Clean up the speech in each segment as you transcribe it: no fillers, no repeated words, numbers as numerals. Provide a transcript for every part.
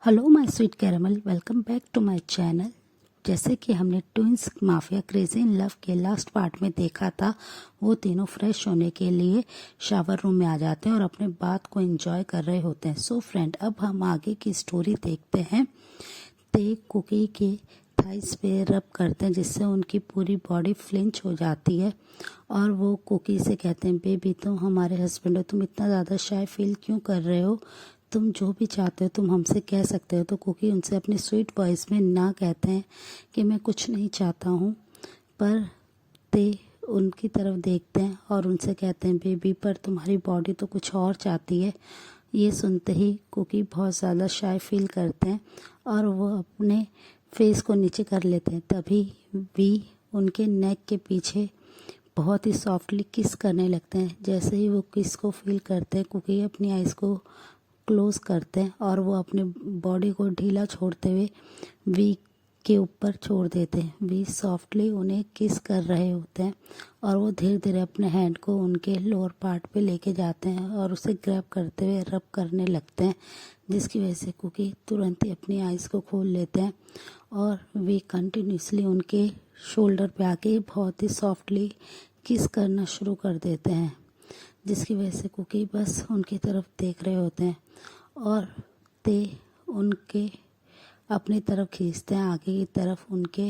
Hello my sweet caramel, welcome back to my channel. जैसे कि हमने twins mafia crazy in love के last part में देखा था, वो तीनों फ्रेश होने के लिए शावर रूम में आ जाते हैं और अपने बात को एंजॉय कर रहे होते हैं। सो फ्रेंड, अब हम आगे की स्टोरी देखते हैं। ते कुकी के थाइस पे रब करते हैं जिससे उनकी पूरी बॉडी फ्लिंच हो जाती है और वो कुकी से कहते हैं, बेबी तुम हमारे हस्बैंड हो, तुम इतना ज़्यादा शाय फील क्यों कर रहे हो, तुम जो भी चाहते हो तुम हमसे कह सकते हो। तो कुकी उनसे अपनी स्वीट वॉइस में ना कहते हैं कि मैं कुछ नहीं चाहता हूँ, पर ते उनकी तरफ देखते हैं और उनसे कहते हैं, बेबी पर तुम्हारी बॉडी तो कुछ और चाहती है। ये सुनते ही कुकी बहुत ज़्यादा शाय फील करते हैं और वो अपने फेस को नीचे कर लेते हैं। तभी वी उनके नेक के पीछे बहुत ही सॉफ्टली किस करने लगते हैं। जैसे ही वो किस को फील करते हैं, कुकी अपनी आइज़ को क्लोज करते हैं और वो अपने बॉडी को ढीला छोड़ते हुए वी के ऊपर छोड़ देते हैं। वी सॉफ्टली उन्हें किस कर रहे होते हैं और वो धीरे धीरे अपने हैंड को उनके लोअर पार्ट पे लेके जाते हैं और उसे ग्रैब करते हुए रब करने लगते हैं, जिसकी वजह से कुकी तुरंत ही अपनी आइज़ को खोल लेते हैं और वी कंटिन्यूसली उनके शोल्डर पे आके बहुत ही सॉफ्टली किस करना शुरू कर देते हैं, जिसकी वजह से कुकी बस उनकी तरफ देख रहे होते हैं और ते उनके अपनी तरफ खींचते हैं आगे की तरफ, उनके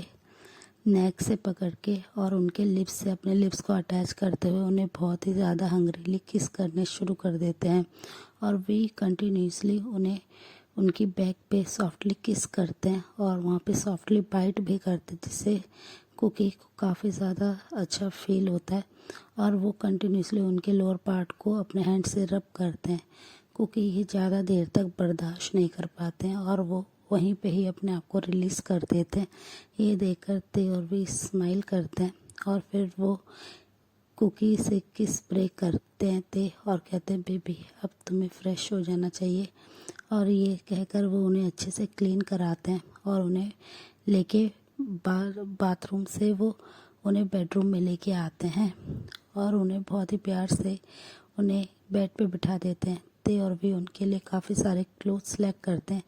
नेक से पकड़ के और उनके लिप्स से अपने लिप्स को अटैच करते हुए उन्हें बहुत ही ज़्यादा हंग्रीली किस करने शुरू कर देते हैं और वी कंटिन्यूसली उन्हें उनकी बैक पे सॉफ्टली किस करते हैं और वहाँ पे सॉफ्टली बाइट भी करते हैं, जिससे कुकी को काफ़ी ज़्यादा अच्छा फील होता है और वो कंटिन्यूसली उनके लोअर पार्ट को अपने हैंड से रब करते हैं। कुकी ये ज़्यादा देर तक बर्दाश्त नहीं कर पाते हैं और वो वहीं पे ही अपने आप को रिलीज़ कर देते हैं। ये देख कर ते और भी स्माइल करते हैं और फिर वो कुकी से किस ब्रेक करते हैं ते और कहते हैं, बेबी अब तुम्हें फ्रेश हो जाना चाहिए। और ये कहकर वो उन्हें अच्छे से क्लीन कराते हैं और उन्हें लेके बाथरूम से वो उन्हें बेडरूम में लेके आते हैं और उन्हें बहुत ही प्यार से उन्हें बेड पे बिठा देते हैं। ते और भी उनके लिए काफ़ी सारे क्लोथ्स सेलेक्ट करते हैं,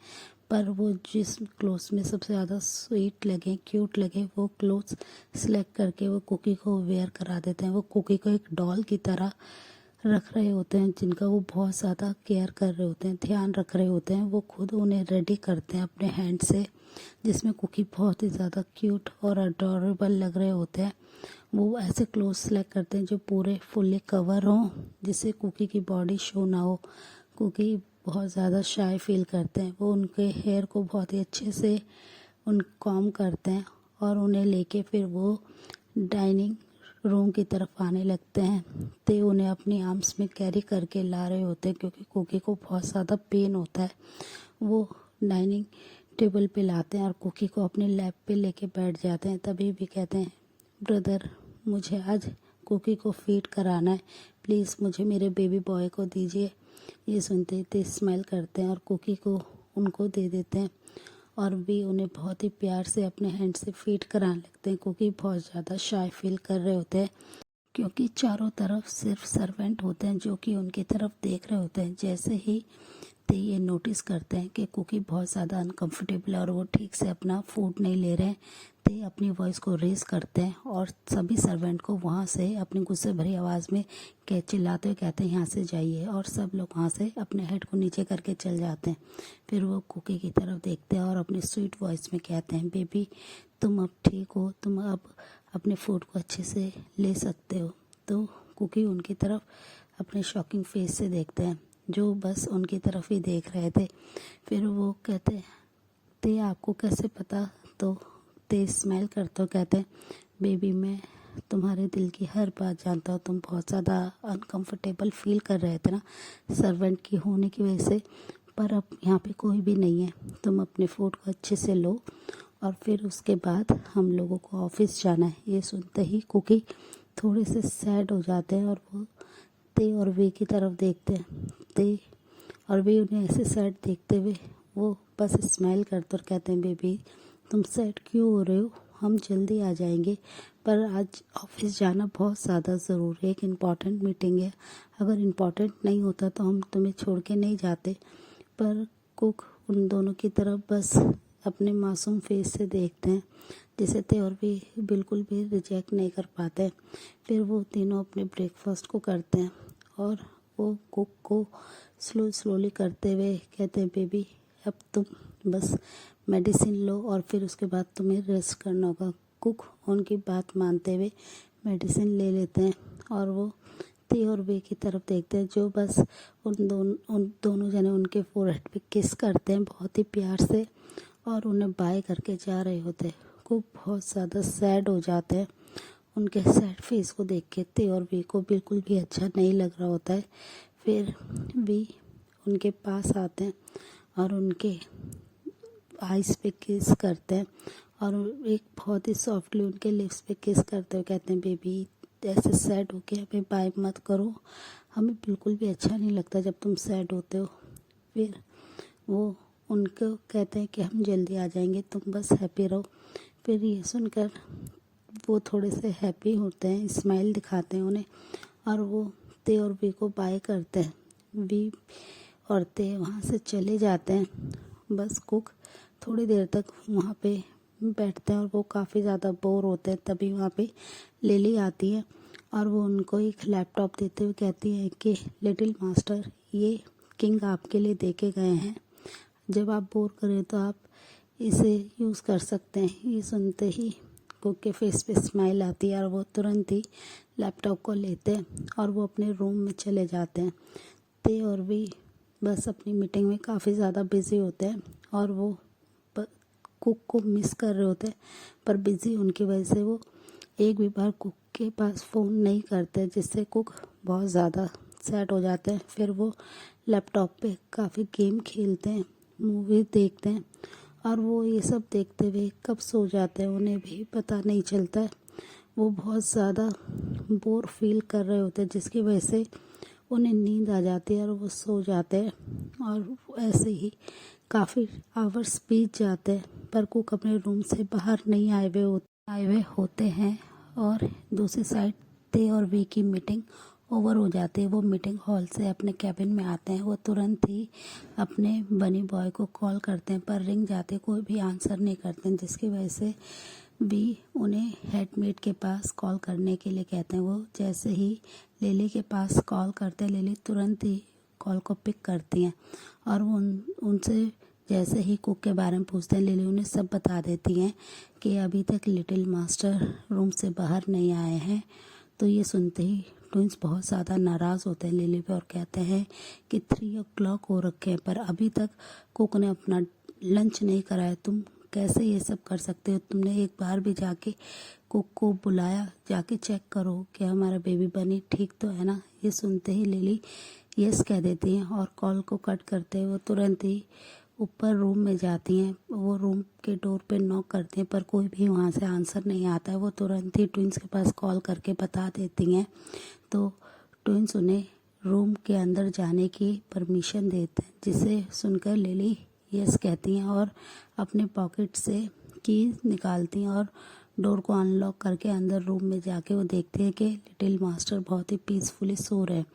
पर वो जिस क्लोथ्स में सबसे ज़्यादा स्वीट लगे, क्यूट लगे, वो क्लोथ्स सेलेक्ट करके वो कुकी को वेयर करा देते हैं। वो कुकी को एक डॉल की तरह रख रहे होते हैं, जिनका वो बहुत ज़्यादा केयर कर रहे होते हैं, ध्यान रख रहे होते हैं। वो खुद उन्हें रेडी करते हैं अपने हैंड से, जिसमें कुकी बहुत ही ज़्यादा क्यूट और अडोरेबल लग रहे होते हैं। वो ऐसे क्लोथ्स सेलेक्ट करते हैं जो पूरे फुल्ली कवर हों, जिससे कुकी की बॉडी शो ना हो। कुकी बहुत ज़्यादा शाय फील करते हैं। वो उनके हेयर को बहुत ही अच्छे से उन कॉम करते हैं और उन्हें लेके फिर वो डाइनिंग रूम की तरफ आने लगते हैं। ते उन्हें अपनी आर्म्स में कैरी करके ला रहे होते हैं क्योंकि कुकी को बहुत ज़्यादा पेन होता है। वो डाइनिंग टेबल पे लाते हैं और कुकी को अपने लैप पे लेके बैठ जाते हैं। तभी भी कहते हैं, ब्रदर मुझे आज कुकी को फीड कराना है, प्लीज़ मुझे मेरे बेबी बॉय को दीजिए। ये सुनते ही ते स्माइल करते हैं और कुकी को उनको दे देते हैं और भी उन्हें बहुत ही प्यार से अपने हैंड से फीड कराने लगते हैं। कुकी बहुत ज़्यादा शाय फील कर रहे होते हैं क्योंकि चारों तरफ सिर्फ सर्वेंट होते हैं जो कि उनकी तरफ देख रहे होते हैं। जैसे ही ते ये नोटिस करते हैं कि कुकी बहुत ज़्यादा अनकंफर्टेबल है और वो ठीक से अपना फूड नहीं ले रहे हैं, ते अपनी वॉइस को रेज करते हैं और सभी सर्वेंट को वहाँ से अपनी गुस्से भरी आवाज़ में चिल्लाते हुए कहते हैं, यहाँ से जाइए, और सब लोग वहाँ से अपने हेड को नीचे करके चल जाते हैं। फिर वो कुकी की तरफ देखते हैं और अपनी स्वीट वॉइस में कहते हैं, बेबी तुम अब ठीक हो, तुम अब अपने फूड को अच्छे से ले सकते हो। तो कुकी उनकी तरफ अपने शॉकिंग फेस से देखते हैं, जो बस उनकी तरफ ही देख रहे थे। फिर वो कहते हैं, ते आपको कैसे पता? तो ते स्माइल करते हो कहते हैं, बेबी मैं तुम्हारे दिल की हर बात जानता हूँ। तुम बहुत ज़्यादा अनकंफर्टेबल फील कर रहे थे ना सर्वेंट की होने की वजह से, पर अब यहाँ पे कोई भी नहीं है। तुम अपने फूड को अच्छे से लो और फिर उसके बाद हम लोगों को ऑफिस जाना है। ये सुनते ही कुकी थोड़े से सैड हो जाते हैं और वो ते और वे की तरफ देखते हैं। ते और वे उन्हें ऐसे सैड देखते हुए वो बस स्माइल करते और कहते हैं, बेबी तुम सैड क्यों हो रहे हो, हम जल्दी आ जाएंगे, पर आज ऑफिस जाना बहुत ज़्यादा ज़रूरी है, एक इम्पॉर्टेंट मीटिंग है। अगर इम्पॉर्टेंट नहीं होता तो हम तुम्हें छोड़ के नहीं जाते। पर कुक उन दोनों की तरफ बस अपने मासूम फेस से देखते हैं, जिसे तेवर भी बिल्कुल भी रिजेक्ट नहीं कर पाते। फिर वो तीनों अपने ब्रेकफास्ट को करते हैं और वो कुक को स्लोली करते हुए कहते हैं, बेबी अब तुम बस मेडिसिन लो और फिर उसके बाद तुम्हें रेस्ट करना होगा। कुक उनकी बात मानते हुए मेडिसिन ले लेते हैं और वो ती और वे की तरफ देखते हैं, जो बस उन दोनों जने उनके फोरहेड पे किस करते हैं बहुत ही प्यार से और उन्हें बाय करके जा रहे होते हैं। कुक बहुत ज़्यादा सैड हो जाते हैं। उनके सैड फेस को देख के ती और वी को बिल्कुल भी अच्छा नहीं लग रहा होता है। फिर वी उनके पास आते हैं और उनके आइस पे किस करते हैं और एक बहुत ही सॉफ्टली उनके लिप्स पे किस करते हुए कहते हैं, बेबी ऐसे सैड होके हमें बाय मत करो, हमें बिल्कुल भी अच्छा नहीं लगता जब तुम सैड होते हो। फिर वो उनको कहते हैं कि हम जल्दी आ जाएंगे, तुम बस हैप्पी रहो। फिर ये सुनकर वो थोड़े से हैप्पी होते हैं, स्माइल दिखाते हैं उन्हें और वो ते और वी को बाय करते हैं। वी और ते वहाँ से चले जाते हैं। बस कुक थोड़ी देर तक वहाँ पे बैठते हैं और वो काफ़ी ज़्यादा बोर होते हैं। तभी वहाँ पे लिली आती है और वो उनको एक लैपटॉप देते हुए कहती है कि लिटिल मास्टर, ये किंग आपके लिए दे के गए हैं, जब आप बोर करें तो आप इसे यूज़ कर सकते हैं। ये सुनते ही कुक के फेस पे स्माइल आती है और वो तुरंत ही लैपटॉप को लेते हैं और वो अपने रूम में चले जाते हैं। ते और भी बस अपनी मीटिंग में काफ़ी ज़्यादा बिज़ी होते हैं और वो कुक को मिस कर रहे होते हैं, पर बिज़ी उनकी वजह से वो एक भी बार कुक के पास फ़ोन नहीं करते, जिससे कुक बहुत ज़्यादा सैड हो जाते हैं। फिर वो लैपटॉप पे काफ़ी गेम खेलते हैं, मूवी देखते हैं और वो ये सब देखते हुए कब सो जाते हैं उन्हें भी पता नहीं चलता है। वो बहुत ज़्यादा बोर फील कर रहे होते हैं, जिसकी वजह से उन्हें नींद आ जाती है और वो सो जाते हैं और ऐसे ही काफ़ी आवर्स बीत जाते हैं, पर कुक अपने रूम से बाहर नहीं आए हुए होते हैं और दूसरी साइड ते और वी की मीटिंग ओवर हो जाती है। वो मीटिंग हॉल से अपने कैबिन में आते हैं। वो तुरंत ही अपने बनी बॉय को कॉल करते हैं, पर रिंग जाते कोई भी आंसर नहीं करते हैं, जिसकी वजह से भी उन्हें हेडमेट के पास कॉल करने के लिए कहते हैं। वो जैसे ही लिली के पास कॉल करते हैं, लिली तुरंत ही कॉल को पिक करती हैं और वो उनसे जैसे ही कुक के बारे में पूछते हैं, लिली उन्हें सब बता देती हैं कि अभी तक लिटिल मास्टर रूम से बाहर नहीं आए हैं। तो ये सुनते ही ट्विंस बहुत ज़्यादा नाराज़ होते हैं लिली पे और कहते हैं कि 3 o'clock हो रखे हैं, पर अभी तक कुक ने अपना लंच नहीं कराया, तुम कैसे ये सब कर सकते हो? तुमने एक बार भी जाके कुक को बुलाया, जाके चेक करो कि हमारा बेबी बनी ठीक तो है ना? ये सुनते ही लिली यस कह देती हैं और कॉल को कट करते वो तुरंत ही ऊपर रूम में जाती हैं। वो रूम के डोर पे नॉक करती हैं, पर कोई भी वहाँ से आंसर नहीं आता है। वो तुरंत ही ट्विंस के पास कॉल करके बता देती हैं, तो ट्विंस उन्हें रूम के अंदर जाने की परमिशन देते हैं, जिसे सुनकर लिली यस कहती हैं और अपने पॉकेट से की निकालती हैं और डोर को अनलॉक करके अंदर रूम में जाके वो देखते हैं कि लिटिल मास्टर बहुत ही पीसफुली सो रहे हैं।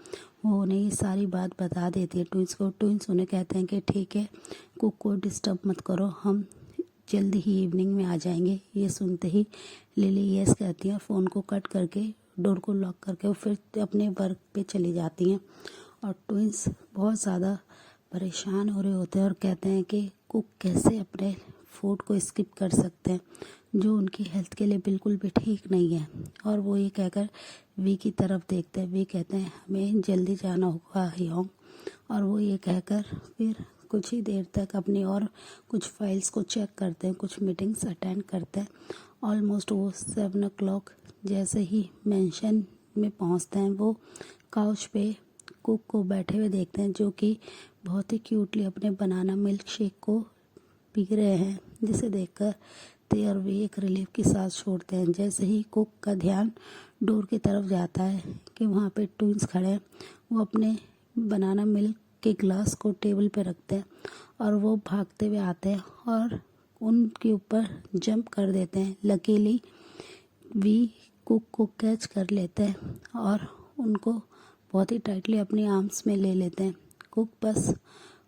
वो उन्हें ये सारी बात बता देती है ट्विंस को। ट्विंस उन्हें कहते हैं कि ठीक है, कुक को डिस्टर्ब मत करो, हम जल्दी ही इवनिंग में आ जाएंगे। ये सुनते ही लिली यस कहती हैं, फ़ोन को कट करके डोर को लॉक करके वो फिर अपने वर्क पे चली जाती हैं और ट्विंस बहुत ज़्यादा परेशान हो रहे होते हैं और कहते हैं कि कुक कैसे अपने फूड को स्किप कर सकते हैं, जो उनकी हेल्थ के लिए बिल्कुल भी ठीक नहीं है। और वो ये कहकर वी की तरफ देखते हैं। वी कहते हैं हमें जल्दी जाना होगा ह्योंग, और वो ये कहकर फिर कुछ ही देर तक अपनी और कुछ फाइल्स को चेक करते हैं, कुछ मीटिंग्स अटेंड करते हैं। ऑलमोस्ट वो 7 o'clock जैसे ही मेंशन में पहुंचते हैं, वो काउच पे कुक को बैठे हुए देखते हैं, जो कि बहुत ही क्यूटली अपने बनाना मिल्क शेक को पी रहे हैं, जिसे देखकर ते और वे एक रिलीफ की सांस छोड़ते हैं। जैसे ही कुक का ध्यान डोर की तरफ जाता है कि वहाँ पे ट्विंस खड़े हैं, वो अपने बनाना मिल्क के ग्लास को टेबल पे रखते हैं और वो भागते हुए आते हैं और उनके ऊपर जंप कर देते हैं। लकीली वी कुक को कैच कर लेते हैं और उनको बहुत ही टाइटली अपनी आर्म्स में ले लेते हैं। कुक बस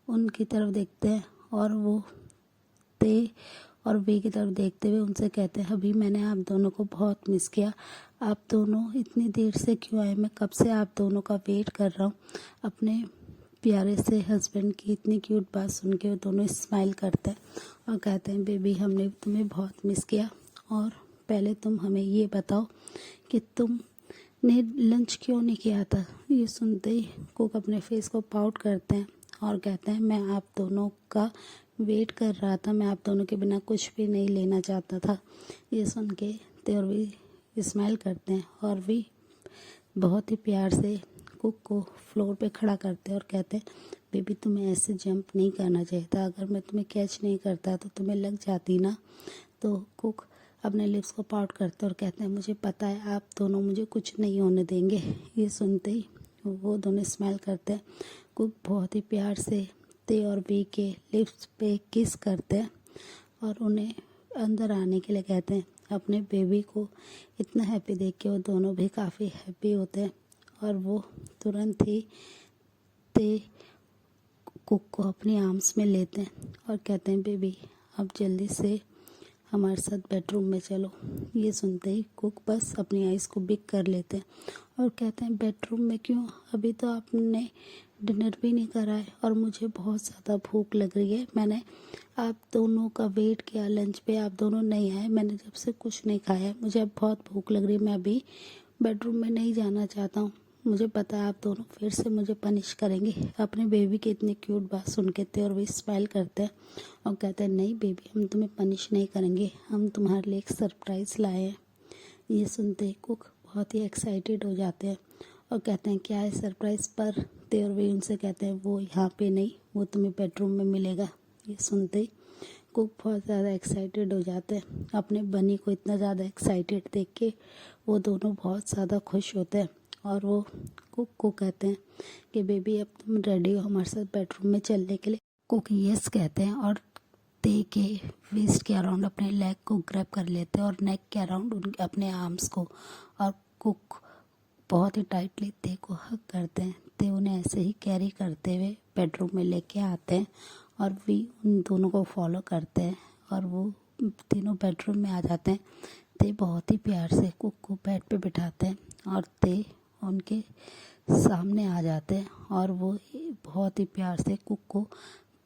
उनकी तरफ देखते हैं और वो ते और वी की तरफ देखते हुए उनसे कहते हैं, अभी मैंने आप दोनों को बहुत मिस किया, आप दोनों इतनी देर से क्यों आए, मैं कब से आप दोनों का वेट कर रहा हूँ। अपने प्यारे से हस्बैंड की इतनी क्यूट बात सुन के वो दोनों स्माइल करते हैं और कहते हैं, बेबी हमने तुम्हें बहुत मिस किया, और पहले तुम हमें ये बताओ कि तुमने लंच क्यों नहीं किया था। ये सुनते ही कुक अपने फेस को पाउट करते हैं और कहते हैं, मैं आप दोनों का वेट कर रहा था, मैं आप दोनों के बिना कुछ भी नहीं लेना चाहता था। ये सुन के तेवर भी स्माइल करते हैं और भी बहुत ही प्यार से कुक को फ्लोर पे खड़ा करते हैं और कहते हैं, बेबी तुम्हें ऐसे जंप नहीं करना चाहिए था, अगर मैं तुम्हें कैच नहीं करता तो तुम्हें लग जाती ना। तो कुक अपने लिप्स को पाउट करते और कहते हैं, मुझे पता है आप दोनों मुझे कुछ नहीं होने देंगे। ये सुनते ही वो दोनों स्माइल करते हैं। कुक बहुत ही प्यार से ते और बी के लिप्स पे किस करते हैं और उन्हें अंदर आने के लिए कहते हैं। अपने बेबी को इतना हैप्पी देख के वो दोनों भी काफ़ी हैप्पी होते हैं और वो तुरंत ही ते कुक को अपनी आर्म्स में लेते हैं और कहते हैं, बेबी अब जल्दी से हमारे साथ बेडरूम में चलो। ये सुनते ही कुक बस अपनी आइज़ को बिग कर लेते हैं और कहते हैं, बेडरूम में क्यों, अभी तो आपने डिनर भी नहीं करा है और मुझे बहुत ज़्यादा भूख लग रही है। मैंने आप दोनों का वेट किया, लंच पे आप दोनों नहीं आए, मैंने जब से कुछ नहीं खाया है, मुझे अब बहुत भूख लग रही है, मैं अभी बेडरूम में नहीं जाना चाहता हूँ। मुझे पता है आप दोनों फिर से मुझे पनिश करेंगे। अपने बेबी की इतनी क्यूट बात सुन के थे और वे स्माइल करते हैं और कहते हैं, नहीं बेबी हम तुम्हें पनिश नहीं करेंगे, हम तुम्हारे लिए एक सरप्राइज़ लाए हैं। ये सुनते ही कुक बहुत ही एक्साइटेड हो जाते हैं और कहते हैं, क्या है सरप्राइज़। पर ते और वे उनसे कहते हैं, वो यहाँ पे नहीं, वो तुम्हें बेडरूम में मिलेगा। ये सुनते ही कुक बहुत ज़्यादा एक्साइटेड हो जाते हैं। अपने बनी को इतना ज़्यादा एक्साइटेड देख के वो दोनों बहुत ज़्यादा खुश होते हैं और वो कुक को कहते हैं कि बेबी अब तुम रेडी हो हमारे साथ बेडरूम में चलने के लिए। कुक यस कहते हैं और ते के वेस्ट के अराउंड अपने लेग को ग्रैब कर लेते हैं और नेक के अराउंड उनके अपने आर्म्स को, और कुक बहुत ही टाइटली ते को हग करते हैं। ते उन्हें ऐसे ही कैरी करते हुए बेडरूम में लेके आते हैं और वी उन दोनों को फॉलो करते हैं और वो तीनों बेडरूम में आ जाते हैं। ते बहुत ही प्यार से कुक को बेड पे बिठाते हैं और ते उनके सामने आ जाते हैं और वो बहुत ही प्यार से कुक को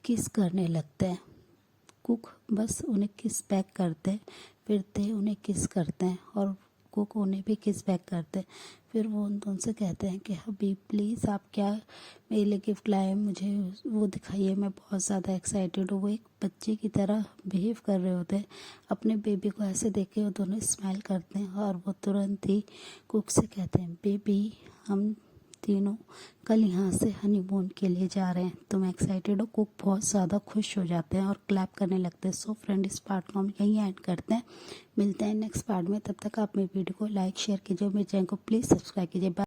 किस करने लगते हैं। कुक बस उन्हें किस बैक करते हैं, फिर ते उन्हें किस करते हैं और कुक उन्हें भी किस बैक करते हैं। फिर वो उन दोनों से कहते हैं कि अभी प्लीज़ आप क्या मेरे लिए गिफ्ट लाए, मुझे वो दिखाइए, मैं बहुत ज़्यादा एक्साइटेड हूँ। वो एक बच्चे की तरह बिहेव कर रहे होते हैं। अपने बेबी को ऐसे देख के वो दोनों स्माइल करते हैं और वो तुरंत ही कुक से कहते हैं, बेबी हम तीनों कल यहाँ से हनीमून के लिए जा रहे हैं, तुम एक्साइटेड हो। कुक बहुत ज़्यादा खुश हो जाते हैं और क्लैप करने लगते हैं। सो फ्रेंड, इस पार्ट को हम यहीं एंड करते हैं, मिलते हैं नेक्स्ट पार्ट में। तब तक आप मेरी वीडियो को लाइक शेयर कीजिए, मेरे चैनल को प्लीज़ सब्सक्राइब कीजिए।